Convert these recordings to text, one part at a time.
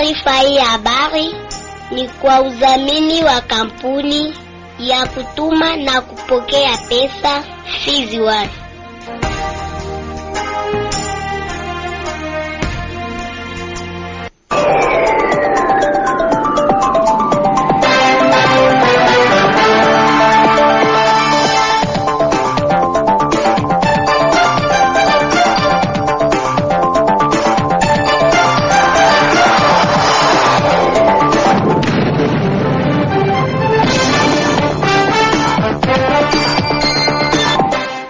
Taarifa hii ya habari ni kwa udhamini wa kampuni ya kutuma na kupokea pesa Fizi One.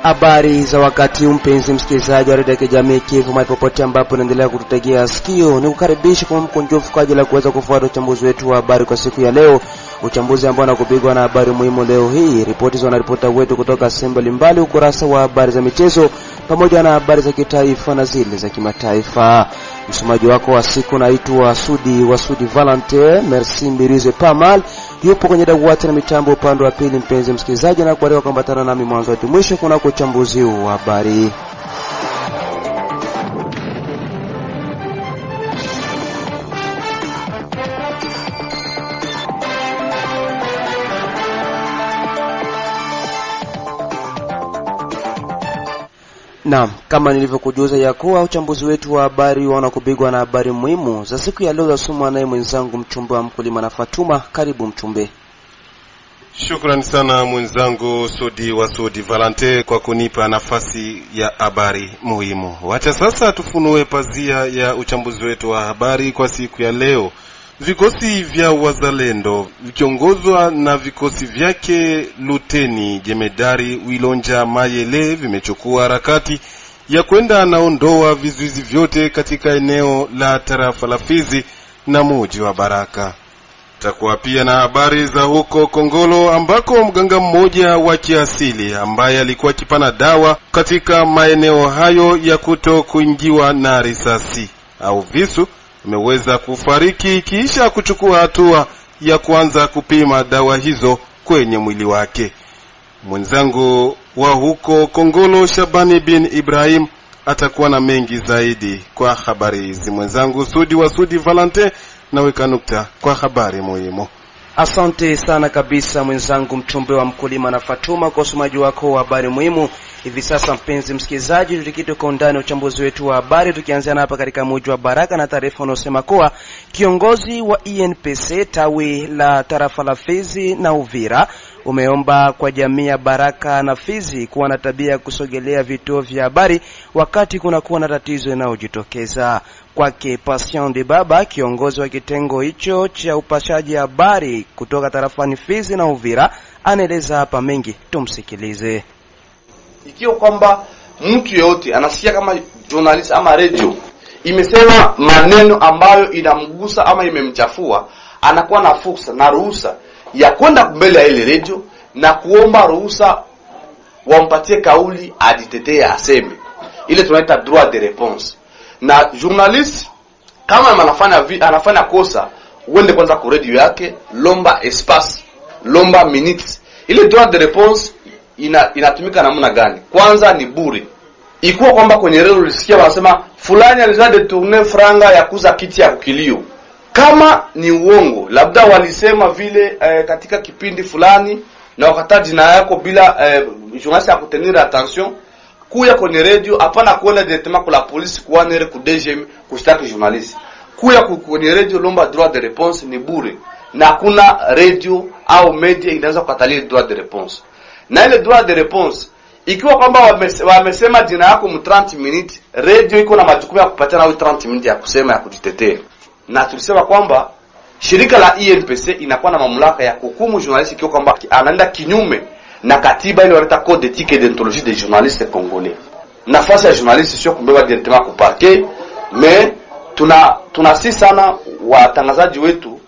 Habari za wakati mpenzi msikilizaji wa redio ya kijamii Kivu mahali popote ambapo unaendelea kututegea sikio, ni kukaribisha kwa mkunjofu kwa ajili ya kuweza kufuata uchambuzi wetu wa habari kwa siku ya leo. Uchambuzi ambao unakupigwa na habari muhimu leo hii, ripoti za wanaripota wetu kutoka sehemu mbalimbali, ukurasa wa habari za michezo pamoja na habari za kitaifa na zile za kimataifa. Msomaji wako wa siku naitwa Sudi Valente. Merci Mbirize Pamal yupo kwenye dawati na mitambo upande wa pili. Mpenzi msikilizaji, na kualika kuambatana nami mwanzo hadi mwisho kuna uchambuzi wa habari. Naam, kama nilivyokujuza ya kuwa uchambuzi wetu wa habari wanakubigwa na habari muhimu za siku ya leo za somo naye mwenzangu Mchumbe wa Mkulima na Fatuma. Karibu Mchumbe. Shukrani sana mwenzangu Sudi Valente kwa kunipa nafasi ya habari muhimu. Wacha sasa tufunue pazia ya uchambuzi wetu wa habari kwa siku ya leo. Vikosi vya wazalendo vikiongozwa na vikosi vyake Luteni Jemedari Wilonja Mayele vimechukua harakati ya kwenda naondoa vizuizi vyote katika eneo la tarafa la Fizi na mji wa Baraka. Takuwa pia na habari za huko Kongolo ambako mganga mmoja wa kiasili ambaye alikuwa akipana dawa katika maeneo hayo ya kuto kuingiwa na risasi au visu ameweza kufariki kisha kuchukua hatua ya kuanza kupima dawa hizo kwenye mwili wake. Mwenzangu wa huko Kongolo Shabani bin Ibrahim atakuwa na mengi zaidi kwa habari hizi. Mwenzangu Sudi Valente na weka nukta kwa habari muhimu. Asante sana kabisa mwenzangu Mchumbe wa Mkulima na Fatuma kwa usomaji wako wa habari muhimu. Hivi sasa mpenzi msikilizaji, tutikite kwa undani uchambuzi wetu wa habari, tukianzia hapa katika mji wa Baraka na taarifa inayosema kuwa kiongozi wa INPC tawi la tarafa la Fizi na Uvira umeomba kwa jamii ya Baraka na Fizi kuwa na tabia ya kusogelea vituo vya habari wakati kuna kuwa na tatizo linalojitokeza. Kwake Patient de Baba, kiongozi wa kitengo hicho cha upashaji habari kutoka tarafani Fizi na Uvira, anaeleza hapa mengi, tumsikilize. Ikiwa kwamba mtu yote anasikia kama journalist ama radio imesema maneno ambayo inamgusa ama imemchafua, anakuwa na fursa na ruhusa ya kwenda mbele ya ile radio na kuomba ruhusa wampatie kauli ajitetee aseme. Ile tunaita droit de réponse. Na journalist kama anafanya kosa, uende kwanza kwa radio yake, lomba espace, lomba minutes. Ile droit de réponse inatumika namna gani? Kwanza ni bure. Ikuwa kwamba kwenye radio ulisikia wanasema fulani alizaa detourner franga ya kuza kiti ya kukilio. Kama ni uongo, labda walisema vile katika kipindi fulani na wakataja jina yako bila journalist ya kutenir attention, kuya kwenye radio hapana kuona directement kwa la police kuanere ku DGM kushtaki journalist. Kuya kwenye radio lomba droit de réponse ni bure. Na kuna radio au media inaweza kukatalia droit de réponse. Na ile droit de réponse ikiwa kwamba wamesema jina yako mu 30 minutes, radio iko na majukumu ya kupatia na 30 minutes ya kusema ya kujitetea. Na tulisema kwamba shirika la INPC inakuwa na mamlaka ya kuhukumu journalist ikiwa kwamba anaenda kinyume na katiba ile wanaita code d'éthique et déontologie des journalistes congolais. Nafasi ya journalist sio kubeba directement kwa parquet, mais tunasi sana watangazaji wetu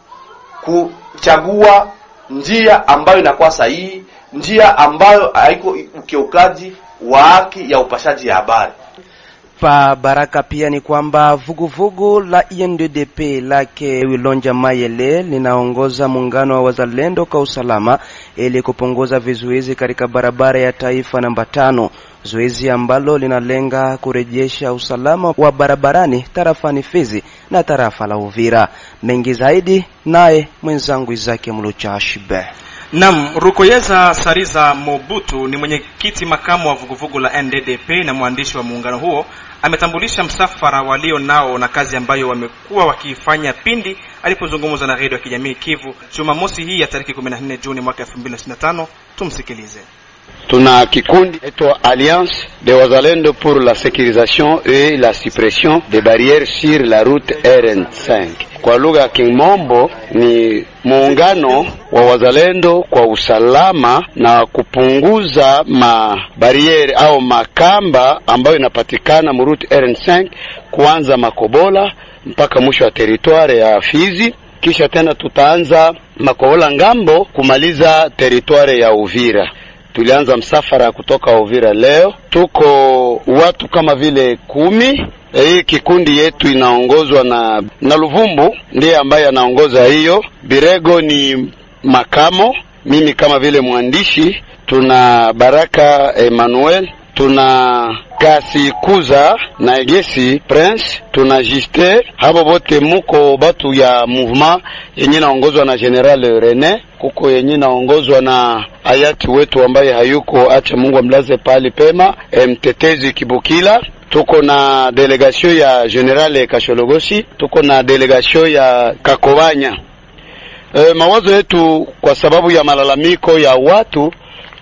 kuchagua njia ambayo inakuwa sahihi, njia ambayo haiko ukiukaji wa haki ya upashaji ya habari. Pa Baraka pia ni kwamba vuguvugu la INDDP lake Wilonja Mayele linaongoza muungano wa wazalendo kwa usalama ili kupunguza vizuizi katika barabara ya taifa namba 5. zoezi ambalo linalenga kurejesha usalama wa barabarani tarafani Fizi na tarafa la Uvira. Mengi zaidi naye mwenzangu Izake Muluchashibe. Rukoyeza Sariza Mobutu ni mwenyekiti makamu wa vuguvugu la NDDP na mwandishi wa muungano huo. Ametambulisha msafara walio nao na kazi ambayo wamekuwa wakifanya pindi alipozungumza na redio ya kijamii Kivu Jumamosi hii ya tarehe 14 Juni mwaka 2025. Tumsikilize. Tuna kikundi eto Alliance de Wazalendo pour la sécurisation et la suppression des barrières sur la route RN5. Kwa lugha ya Kimombo ni muungano wa wazalendo kwa usalama na kupunguza mabariere au makamba ambayo inapatikana mu route RN5 kuanza Makobola mpaka mwisho wa territoire ya Fizi, kisha tena tutaanza Makobola ngambo kumaliza territoire ya Uvira. Tulianza msafara kutoka Uvira leo. Tuko watu kama vile 10. Hii kikundi yetu inaongozwa na Luvumbu, ndiye ambaye anaongoza hiyo. Birego ni makamo, mimi kama vile mwandishi. Tuna Baraka Emmanuel, tuna Kasi Kuza na Egesi Prince, tuna Juste. Habo bote muko batu ya mouvement yenye naongozwa na General Rene, kuko yenye naongozwa na hayati wetu ambaye hayuko, acha Mungu amlaze pali pema, Mtetezi Kibukila. Tuko na delegation ya General Kashologosi, tuko na delegation ya Kakobanya. Mawazo yetu kwa sababu ya malalamiko ya watu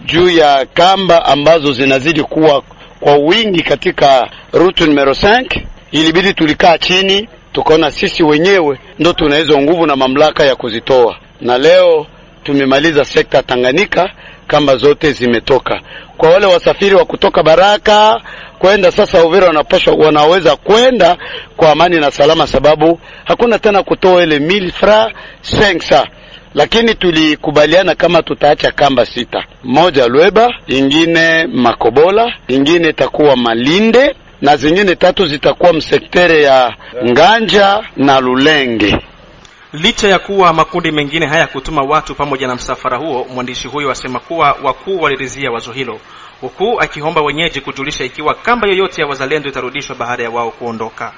juu ya kamba ambazo zinazidi kuwa kwa wingi katika route numero 5, ilibidi tulikaa chini tukaona sisi wenyewe ndo tunaweza nguvu na mamlaka ya kuzitoa. Na leo tumemaliza sekta Tanganyika, kamba zote zimetoka. Kwa wale wasafiri wa kutoka Baraka kwenda sasa Uvira wanaweza kwenda kwa amani na salama, sababu hakuna tena kutoa ile 1000 francs 500. Lakini tulikubaliana kama tutaacha kamba 6. Moja Lweba, ingine Makobola, ingine itakuwa Malinde na zingine 3 zitakuwa msektere ya Nganja na Lulenge. Licha ya kuwa makundi mengine haya kutuma watu pamoja na msafara huo, mwandishi huyo asema kuwa wakuu waliridhia wazo hilo, huku akiomba wenyeji kujulisha ikiwa kamba yoyote ya wazalendo itarudishwa baada ya wao kuondoka.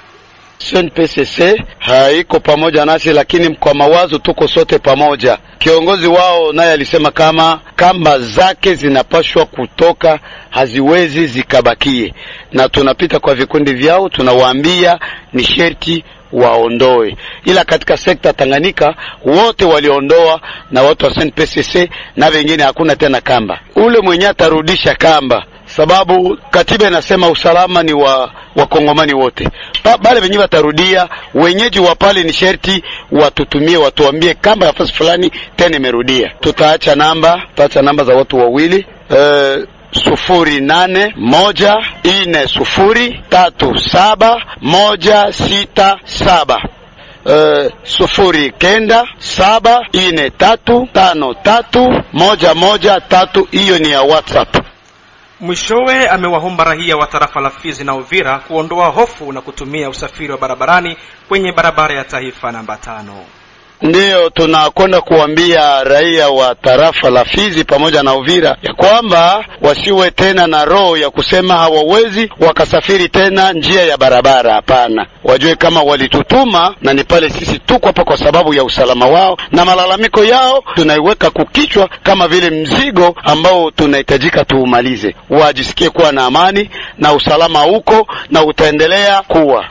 SNPCC haiko pamoja nasi, lakini kwa mawazo tuko sote pamoja. Kiongozi wao naye alisema kama kamba zake zinapashwa kutoka, haziwezi zikabakie, na tunapita kwa vikundi vyao tunawaambia ni sherti waondoe. Ila katika sekta Tanganyika wote waliondoa, na watu wa SNPCC na wengine hakuna tena kamba. Ule mwenye atarudisha kamba, sababu katiba inasema usalama ni wa Kongomani wote. Bale wenyewe watarudia, wenyeji wa pale ni sherti watutumie, watuambie kamba ya fasi fulani tena imerudia. Tutaacha namba za watu wawili 0814037167 0974353113. Hiyo ni ya WhatsApp. Mwishowe amewaomba raia wa tarafa la Fizi na Uvira kuondoa hofu na kutumia usafiri wa barabarani kwenye barabara ya taifa namba 5. Ndiyo tunakwenda kuambia raia wa tarafa la Fizi pamoja na Uvira ya kwamba wasiwe tena na roho ya kusema hawawezi wakasafiri tena njia ya barabara. Hapana, wajue kama walitutuma na ni pale sisi tuko hapa kwa sababu ya usalama wao, na malalamiko yao tunaiweka kukichwa kama vile mzigo ambao tunahitajika tuumalize. Wajisikie kuwa na amani na usalama huko na utaendelea kuwa.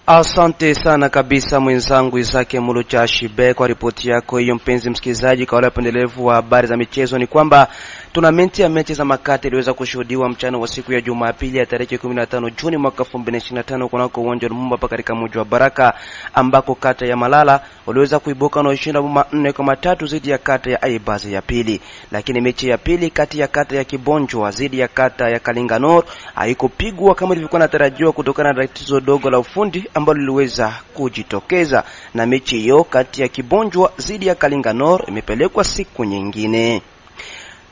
Asante sana kabisa mwenzangu Izake Muluchashibe kwa ripoti yako hiyo. Mpenzi msikilizaji, kwa wale wapendelevu wa habari za michezo ni kwamba tournament ya mechi za makate iliweza kushuhudiwa mchana wa siku ya Jumapili ya tarehe 15 Juni mwaka 2025 kunako uwanja wa Lumumba hapa katika mji wa Baraka, ambako kata ya Malala waliweza kuibuka na ushindi wa 4-3 dhidi ya kata ya Aibazi ya pili. Lakini mechi ya pili kati ya kata ya Kibonjwa dhidi ya kata ya Kalinganor haikupigwa kama ilivyokuwa natarajiwa kutokana na tatizo dogo la ufundi ambalo liliweza kujitokeza, na mechi hiyo kati ya Kibonjwa dhidi ya Kalinganor imepelekwa siku nyingine.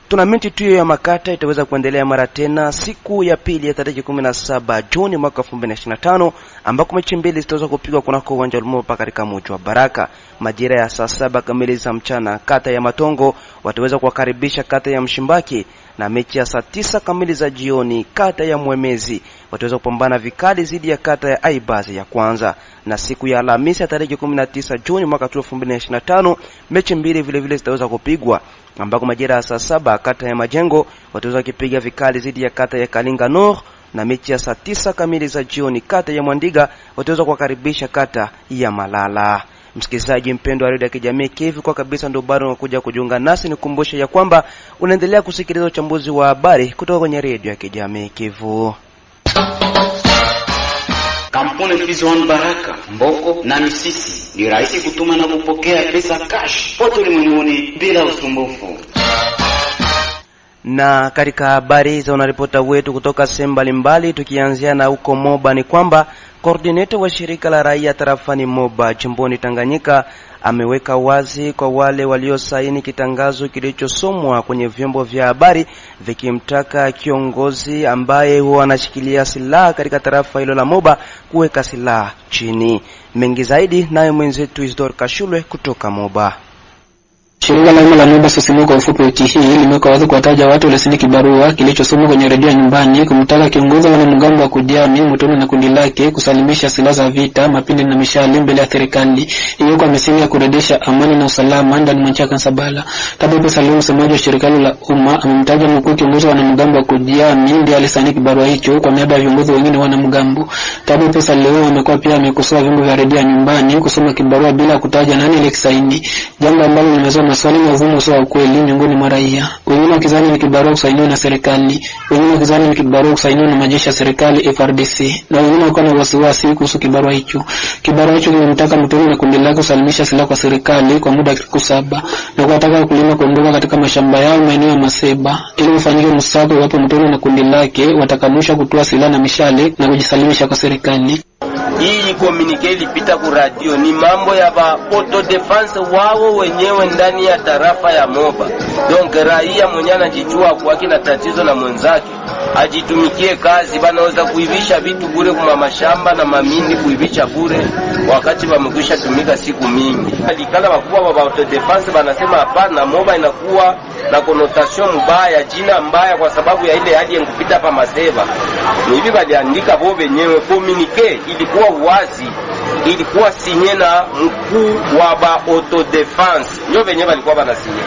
Tournament hiyo ya makata itaweza kuendelea mara tena siku ya pili ya tarehe 17 Juni mwaka 2025, ambako mechi mbili zitaweza kupigwa kunako uwanja wa Lumumba katika mji wa Baraka. Majira ya saa 7 kamili za mchana, kata ya Matongo wataweza kuwakaribisha kata ya Mshimbaki, na mechi ya saa 9 kamili za jioni kata ya Mwemezi wataweza kupambana vikali dhidi ya kata ya Aibazi ya kwanza. Na siku ya Alhamisi ya tarehe 19 Juni mwaka 2025 mechi mbili vile vile zitaweza kupigwa, ambako majira ya saa 7 kata ya Majengo wataweza kupiga vikali dhidi ya kata ya Kalinga Nord, na mechi ya saa 9 kamili za jioni kata ya Mwandiga wataweza kukaribisha kata ya Malala. Msikilizaji mpendwa wa Radio ya Kijamii Kivu, kwa kabisa ndio bado unakuja kujiunga nasi, nikukumbusha ya kwamba unaendelea kusikiliza uchambuzi wa habari kutoka kwenye Radio ya Kijamii Kivu. Kampuni Fizon Baraka, Mboko na Misisi ni rahisi kutuma na kupokea pesa cash pote ulimwenguni bila usumbufu. Na katika habari za unaripota wetu kutoka sehemu mbalimbali, tukianzia na huko Moba, ni kwamba coordinator wa shirika la raia tarafani Moba jimboni Tanganyika ameweka wazi kwa wale waliosaini kitangazo kilichosomwa kwenye vyombo vya habari vikimtaka kiongozi ambaye huwa anashikilia silaha katika tarafa hilo la Moba kuweka silaha chini. Mengi zaidi naye mwenzetu Isidore Kashulwe kutoka Moba. Shirika la Moba Sosimo kwa ufupi wiki hii limeweka wazi kuwataja watu waliosini kibarua kilichosomwa kwenye redio nyumbani kumtaka kiongozi wa wanamgambo wa kujami Mutoni na kundi lake kusalimisha silaha za vita, mapinde na mishale mbele ya serikali ili kwa misingi ya kurejesha amani na usalama ndani mwa nchi Kansabala. Tabu Salum, msemaji wa shirika la umma, amemtaja mkuu kiongozi wa wanamgambo wa kujami ndiye alisaini kibarua hicho kwa niaba ya viongozi wengine wa wanamgambo. Tabu Salum amekuwa pia amekosoa vyombo vya redio nyumbani kusoma kibarua bila kutaja nani aliyesaini, jambo ambalo limezua maswali na uvumi usio wa ukweli miongoni mwa raia. Wengine wakizani ni kibarua kusainiwa na serikali, wengine wakizani ni kibarua kusainiwa na majeshi ya serikali FRDC, na wengine wako na wasiwasi kuhusu kibarua hicho. Kibarua hicho kinamtaka Mutoni na kundi lake kusalimisha silaha kwa serikali kwa muda wa siku 7 na kuwataka wakulima kuondoka katika mashamba yao maeneo ya Maseba ili ufanyike msako iwapo Mutoni na kundi lake watakanusha kutoa silaha na mishale na kujisalimisha kwa serikali. Hii communique ilipita ku radio, ni mambo ya ba auto defense wao wenyewe ndani ya tarafa ya Moba. Donc raia mwenye anajijua kwa kina tatizo na mwenzake ajitumikie kazi, banaweza kuivisha vitu bure kwa mashamba na mamindi kuivisha bure wakati wamekwisha tumika siku mingi. Alikala wakubwa wa auto defense banasema hapana, Moba inakuwa na connotation mbaya, jina mbaya kwa sababu ya ile hali kupita hapa Maseba. Ni hivi waliandika wao wenyewe communique, ilikuwa wazi, ilikuwa sinye na mkuu wa ba auto defense, ndio wenyewe walikuwa wanasinye.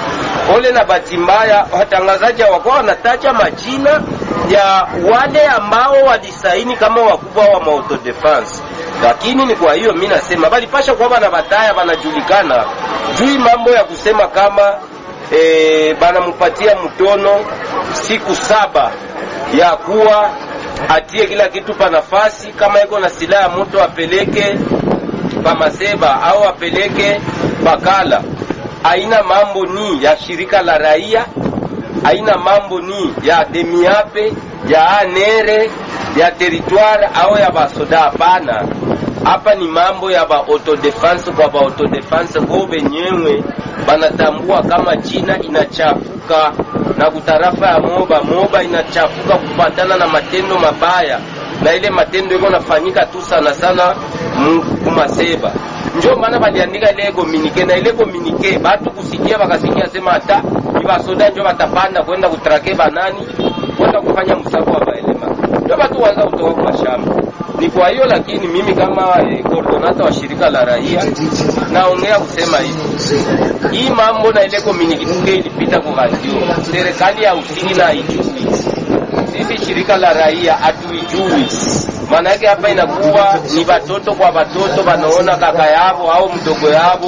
Ole na bahati mbaya watangazaji wako wanataja majina ya wale ambao walisaini kama wakubwa wa auto defense, lakini ni kwa hiyo mimi nasema walipasha kwa na bataya wanajulikana juu mambo ya kusema kama bana mpatia Mutono siku 7 ya kuwa atie kila kitu pa nafasi, kama iko na silaha moto apeleke pa Maseba au apeleke Bakala. Haina mambo ni ya shirika la raia, haina mambo ni ya demiape, ya anere, ya territoire au ya basoda, hapana. Hapa ni mambo ya ba auto defense. Kwa ba auto defense wao wenyewe banatambua kama jina inachafuka na kutarafa ya Moba inachafuka kupatana na matendo mabaya, na ile matendo yako nafanyika tu sana sana Maseba. Ndio maana baliandika ile communique, na ile communique watu kusikia wakasikia sema hata iba soda ndio watapanda kwenda kutrake banani kwenda kufanya msako wa baelema, ndio watu waanza kutoka kwa shamba. Ni kwa hiyo lakini mimi kama coordinator wa shirika la raia naongea kusema hivi, hii mambo na ile communique ilipita kwa radio, serikali ya usini na ijui, sisi shirika la raia hatuijui. Maana yake hapa inakuwa ni watoto kwa watoto wanaona kaka yao au mdogo yao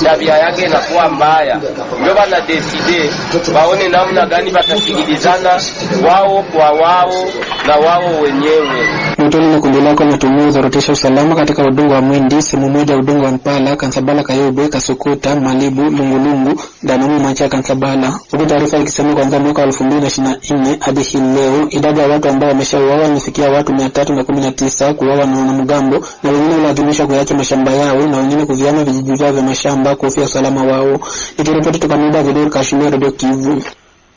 tabia yake inakuwa mbaya, ndio wana decide waone namna gani watasikilizana wao kwa wao na wao wenyewe. Mutoni na kundi lake wametumia kuzorotesha usalama katika udongo wa Mwindi, sehemu moja udongo wa Mpala, Kansabala, Kayobe, Kasokota, Malibu, Lungulungu, Danamu, Mancha, Kansabala. Huku taarifa ikisema kuanzia mwaka 2024 hadi hii leo idadi ya watu ambao wameshauawa imefikia watu 319 kuuawa na wanamgambo, na wengine walazimishwa kuacha mashamba yao na wengine kuviama vijiji vyao vya mashamba kuhofia usalama wao. Nikiripoti kutoka Moba, Isidore Kashulwe, Radio Kivu.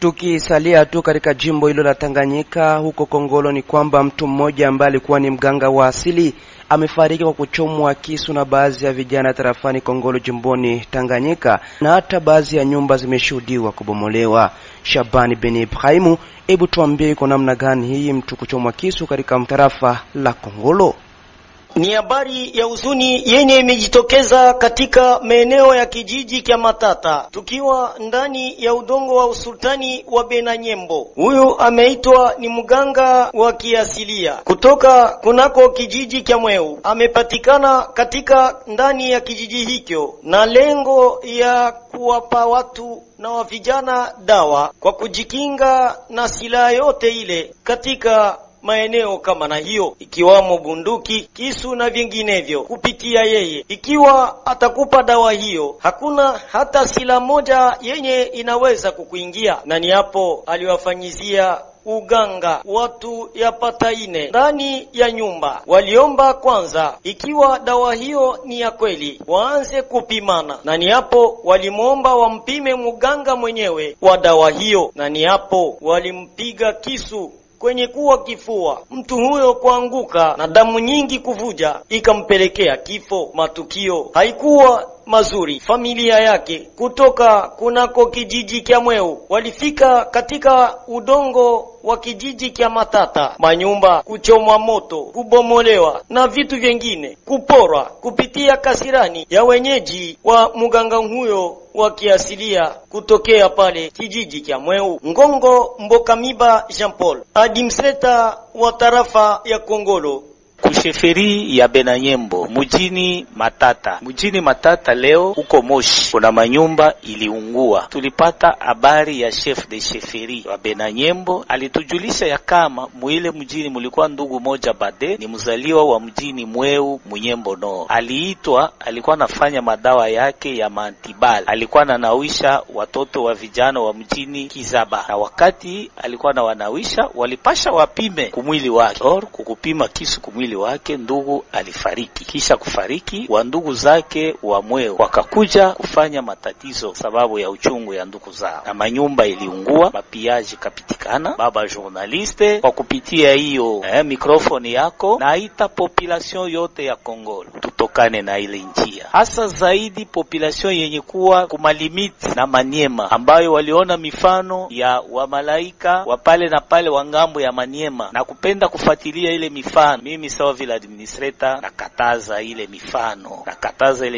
Tukisalia tu katika jimbo hilo la Tanganyika huko Kongolo, ni kwamba mtu mmoja ambaye alikuwa ni mganga wa asili amefariki kwa kuchomwa kisu na baadhi ya vijana tarafani Kongolo jimboni Tanganyika, na hata baadhi ya nyumba zimeshuhudiwa kubomolewa. Shabani Ben Ibrahimu, hebu tuambie kwa namna gani hii mtu kuchomwa kisu katika tarafa la Kongolo? Ni habari ya huzuni yenye imejitokeza katika maeneo ya kijiji cha Matata, tukiwa ndani ya udongo wa usultani wa Benanyembo. Huyu ameitwa ni mganga wa kiasilia kutoka kunako kijiji cha Mweu. Amepatikana katika ndani ya kijiji hicho na lengo ya kuwapa watu na wa vijana dawa kwa kujikinga na silaha yote ile katika maeneo kama na hiyo, ikiwamo bunduki, kisu na vinginevyo. Kupitia yeye, ikiwa atakupa dawa hiyo, hakuna hata silaha moja yenye inaweza kukuingia. Na ni hapo aliwafanyizia uganga watu yapata 4 ndani ya nyumba. Waliomba kwanza, ikiwa dawa hiyo ni ya kweli, waanze kupimana. Na ni hapo walimuomba wampime muganga mwenyewe wa dawa hiyo, na ni hapo walimpiga kisu kwenye kuwa kifua. Mtu huyo kuanguka na damu nyingi kuvuja ikampelekea kifo. Matukio haikuwa mazuri. Familia yake kutoka kunako kijiji cha Mweu walifika katika udongo wa kijiji cha Matata, manyumba kuchomwa moto, kubomolewa na vitu vingine kuporwa kupitia kasirani ya wenyeji wa muganga huyo wa kiasilia kutokea pale kijiji cha Mweu. Ngongo Mbokamiba Jean Paul, administrator wa tarafa ya Kongolo, kusheferi ya Benanyembo mujini Matata. Mujini Matata leo uko Moshi kuna manyumba iliungua. Tulipata habari ya chef de sheferi wa Benanyembo, alitujulisha ya kama muile mjini mulikuwa ndugu moja Bade, ni mzaliwa wa mjini Mweu Munyembo no. Aliitwa, alikuwa nafanya madawa yake ya mantibal, alikuwa nanawisha watoto wa vijana wa mjini Kizaba, na wakati alikuwa na wanawisha walipasha wapime kumwili wake. Kukupima kisu kumwili wake, ndugu alifariki. Kisha kufariki, wa ndugu zake wa Mweu wakakuja kufanya matatizo sababu ya uchungu ya ndugu zao, na manyumba iliungua, mapiaji kapitikana. Baba journaliste, kwa kupitia hiyo mikrofoni yako, naita population yote ya Kongolo tutokane na ile njia, hasa zaidi population yenye kuwa kumalimiti na Maniema, ambayo waliona mifano ya wa malaika wa pale na pale wa ngambo ya Maniema na kupenda kufuatilia ile mifano. Mimi sawa vile administrator nakataza ile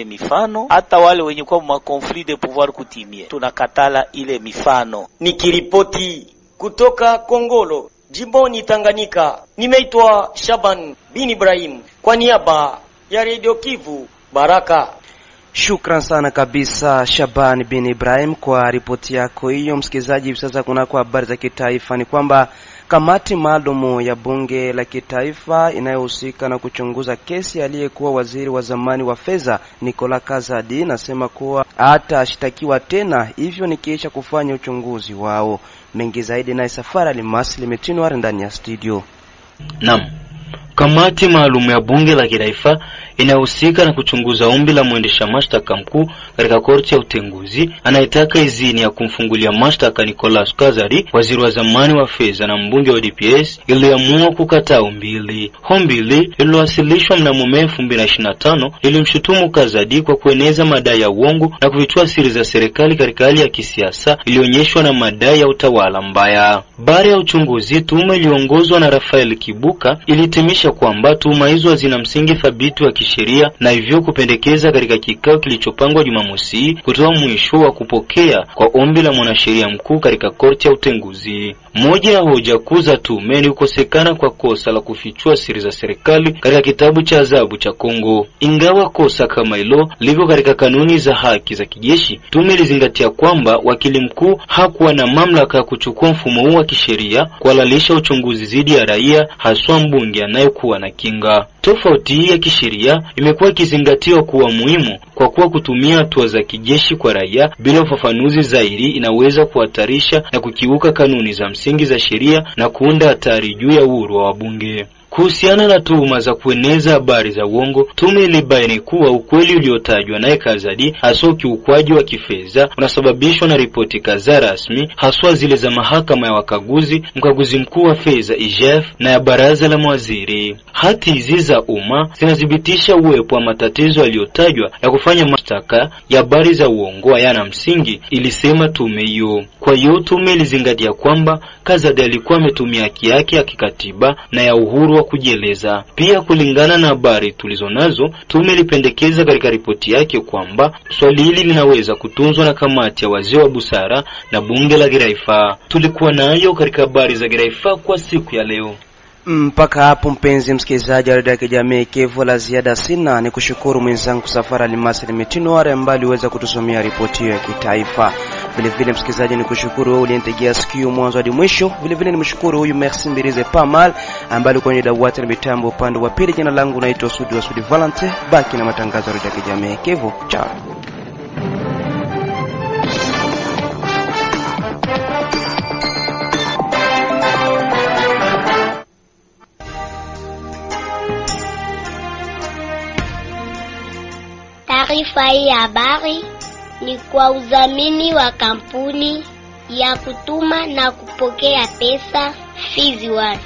mifano, hata wale wenye kwa ma conflit de pouvoir kutimie tunakatala ile mifano. Nikiripoti kutoka Kongolo jimboni Tanganyika, nimeitwa Shaban bin Ibrahim kwa niaba ya Radio Kivu Baraka. Shukran sana kabisa Shaban bin Ibrahim kwa ripoti yako hiyo. Msikilizaji, hivi sasa kunako habari za kitaifa ni kwamba kamati maalum ya bunge la kitaifa inayohusika na kuchunguza kesi aliyekuwa waziri wa zamani wa fedha Nicolas Kazadi nasema kuwa hata ashitakiwa tena, hivyo nikiisha kufanya uchunguzi wao. Mengi zaidi na Safari Limasli Metinwar ndani ya studio. Naam. Kamati maalum ya bunge la kitaifa inahusika na kuchunguza ombi la mwendesha mashtaka mkuu katika korti ya utenguzi anayetaka idhini ya kumfungulia mashtaka Nicolas Kazadi, waziri wa zamani wa fedha na mbunge wa DPS, iliamua kukataa ombi. Ombi lililowasilishwa mnamo Mei 2025 lilimshutumu Kazadi kwa kueneza madai ya uongo na kufichua siri za serikali katika hali ya kisiasa ilionyeshwa na madai ya utawala mbaya. Baada ya uchunguzi, tume iliongozwa na Rafael Kibuka ilitimisha kwamba tuhuma hizo zina msingi thabiti wa kisheria na hivyo kupendekeza katika kikao kilichopangwa Jumamosi kutoa mwisho wa kupokea kwa ombi la mwanasheria mkuu katika korti ya utenguzi. Moja ya hoja kuu za tume ni kukosekana kwa kosa la kufichua siri za serikali katika kitabu cha adhabu cha Kongo. Ingawa kosa kama hilo liko katika kanuni za haki za kijeshi, tume ilizingatia kwamba wakili mkuu hakuwa na mamlaka ya kuchukua mfumo huu wa kisheria kuhalalisha uchunguzi dhidi ya raia, haswa mbunge anayekuwa na kinga. Tofauti ya kisheria imekuwa ikizingatiwa kuwa muhimu kwa kuwa kutumia hatua za kijeshi kwa raia bila ufafanuzi zaidi inaweza kuhatarisha na kukiuka kanuni za msingi za sheria na kuunda hatari juu ya uhuru wa wabunge. Kuhusiana na tuhuma za kueneza habari za uongo, tume ilibaini kuwa ukweli uliotajwa naye Kazadi, hasa ukiukwaji wa kifedha, unasababishwa na ripoti kadhaa rasmi, haswa zile za mahakama ya wakaguzi, mkaguzi mkuu wa fedha IGF na ya baraza la mawaziri. Hati hizi za umma zinathibitisha uwepo wa matatizo yaliyotajwa ya kufanya mashtaka ya habari za uongo hayana msingi, ilisema tume hiyo. Kwa hiyo tume ilizingatia kwamba Kazadi alikuwa ametumia haki yake ya kikatiba na ya uhuru wa kujieleza. Pia kulingana na habari tulizonazo, tume ilipendekeza katika ripoti yake kwamba swali hili linaweza kutunzwa na kamati ya wazee wa busara na bunge la Giraifa. Tulikuwa nayo katika habari za Giraifa kwa siku ya leo. Mpaka hapo mpenzi msikilizaji wa Radio ya Kijamii Kevo, la ziada sina, ni kushukuru mwenzangu Safari Almasi Mitinware ambaye aliweza kutusomea ripoti ya kitaifa. Vile vile msikilizaji, ni kushukuru wewe uliyenitegea sikio mwanzo hadi mwisho. Vile vile nimshukuru huyu Merci Mbirize Pamal ambaye alikuwa kwenye dawati la mitambo upande wa pili. Jina langu naitwa Sudi Valente. Baki na matangazo ya Radio ya Kijamii Kevo. Ciao. Taarifa hii ya habari ni kwa udhamini wa kampuni ya kutuma na kupokea pesa Fizi One.